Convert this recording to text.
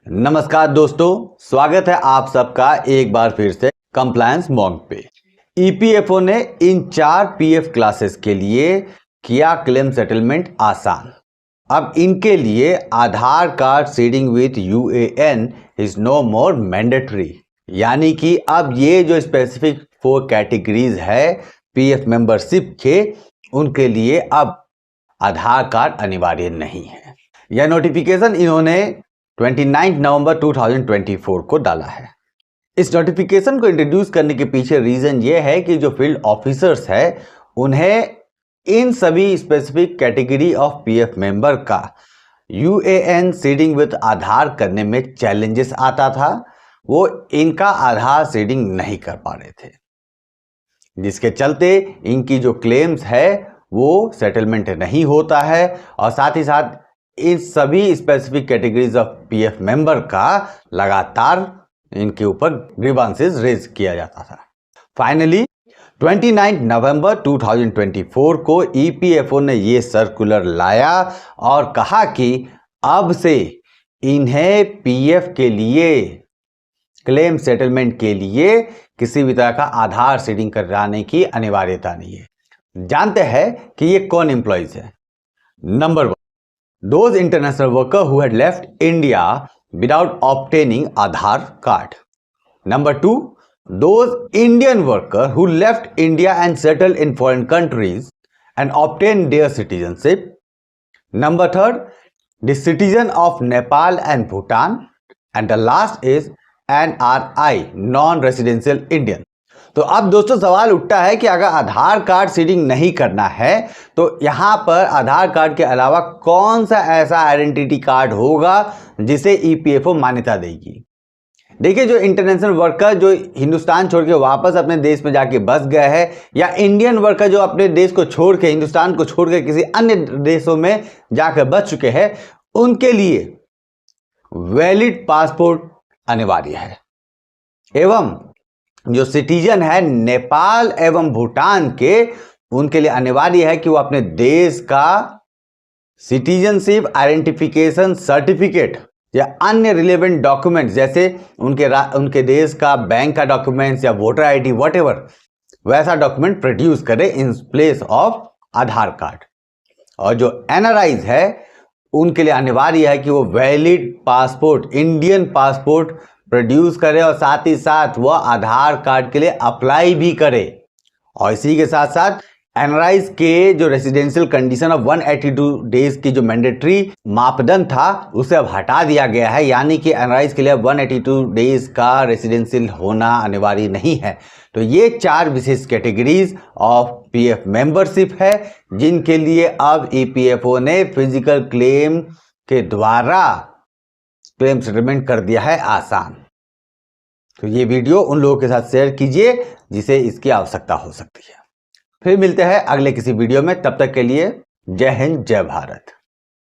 नमस्कार दोस्तों, स्वागत है आप सबका एक बार फिर से कंप्लायंस मॉक पे। ईपीएफओ ने इन 4 पीएफ क्लासेस के लिए किया क्लेम सेटलमेंट आसान। अब इनके लिए Aadhaar card seeding with UAN is no more mandatory, यानी कि अब ये जो स्पेसिफिक 4 कैटेगरीज है पीएफ मेंबरशिप के, उनके लिए अब आधार कार्ड अनिवार्य नहीं है। यह नोटिफिकेशन इन्होंने 29 नवंबर 2024 को डाला है। इस नोटिफिकेशन को इंट्रोड्यूस करने के पीछे रीजन ये है कि जो फील्ड ऑफिसर्स है उन्हें इन सभी specific category of PF member का यूएएन सीडिंग विद आधार करने में चैलेंजेस आता था। वो इनका आधार सीडिंग नहीं कर पा रहे थे, जिसके चलते इनकी जो क्लेम्स है वो सेटलमेंट नहीं होता है और साथ ही साथ इन सभी specific categories of PF member का लगातार इनके ऊपर ग्रीवांसेस रेज किया जाता था। फाइनली 29 नवंबर 2024 को ईपीएफओ ने ये सर्कुलर लाया और कहा कि अब से इन्हें पीएफ के लिए क्लेम सेटलमेंट के लिए किसी भी तरह का आधार सीडिंग कराने की अनिवार्यता नहीं है। जानते हैं कि ये कौन एम्प्लॉइज है। Number 1, those international workers who had left India without obtaining Aadhaar card. Number 2, those Indian workers who left India and settled in foreign countries and obtained their citizenship. Number 3, the citizen of Nepal and Bhutan. And the last is NRI, non-residential Indian. तो अब दोस्तों सवाल उठता है कि अगर आधार card seeding नहीं करना है तो यहाँ पर आधार कार्ड के अलावा कौन सा ऐसा आइडेंटिटी कार्ड होगा जिसे ईपीएफओ मान्यता देगी। देखिए, जो इंटरनेशनल वर्कर जो हिंदुस्तान छोड़ के वापस अपने देश में जाके बस गए हैं, या इंडियन वर्कर जो अपने देश को छोड़ के, हिंदुस्तान को छोड़ के किसी अन्य देशों में जाकर बस चुके हैं, उनके लिए वैलिड पासपोर्ट अनिवार्य है। एवं जो सिटीजन है नेपाल एवं भूटान के, उनके लिए अनिवार्य है कि वो अपने देश का सिटीजनशिप आइडेंटिफिकेशन सर्टिफिकेट या अन्य रिलेवेंट डॉक्यूमेंट, जैसे उनके देश का बैंक का डॉक्यूमेंट्स या वोटर आईडी व्हाटएवर, वैसा डॉक्यूमेंट प्रोड्यूस करे in place of Aadhaar card. और जो एनआरआईज है उनके लिए अनिवार्य है कि वो valid passport, Indian passport produce करे और साथ ही साथ वह आधार कार्ड के लिए अप्लाई भी करे। और इसी के साथ साथ एनआरआईज के जो रेसिडेंशियल कंडीशन ऑफ 182 डेज की जो मैंडेटरी मापदंड था उसे अब हटा दिया गया है, यानी कि एनआरआईज के लिए 182 डेज का रेसिडेंशियल होना अनिवार्य नहीं है। तो ये 4 विशेष कैटेगरीज ऑफ पीएफ मेंबरशिप है जिनके लिए अब ईपीएफओ ने फिजिकल क्लेम के द्वारा क्लेम सेटलमेंट कर दिया है आसान। तो ये वीडियो उन लोगों के साथ शेयर कीजिए जिसे इसकी आवश्यकता हो सकती है। फिर मिलते हैं अगले किसी वीडियो में, तब तक के लिए जय हिंद, जय भारत।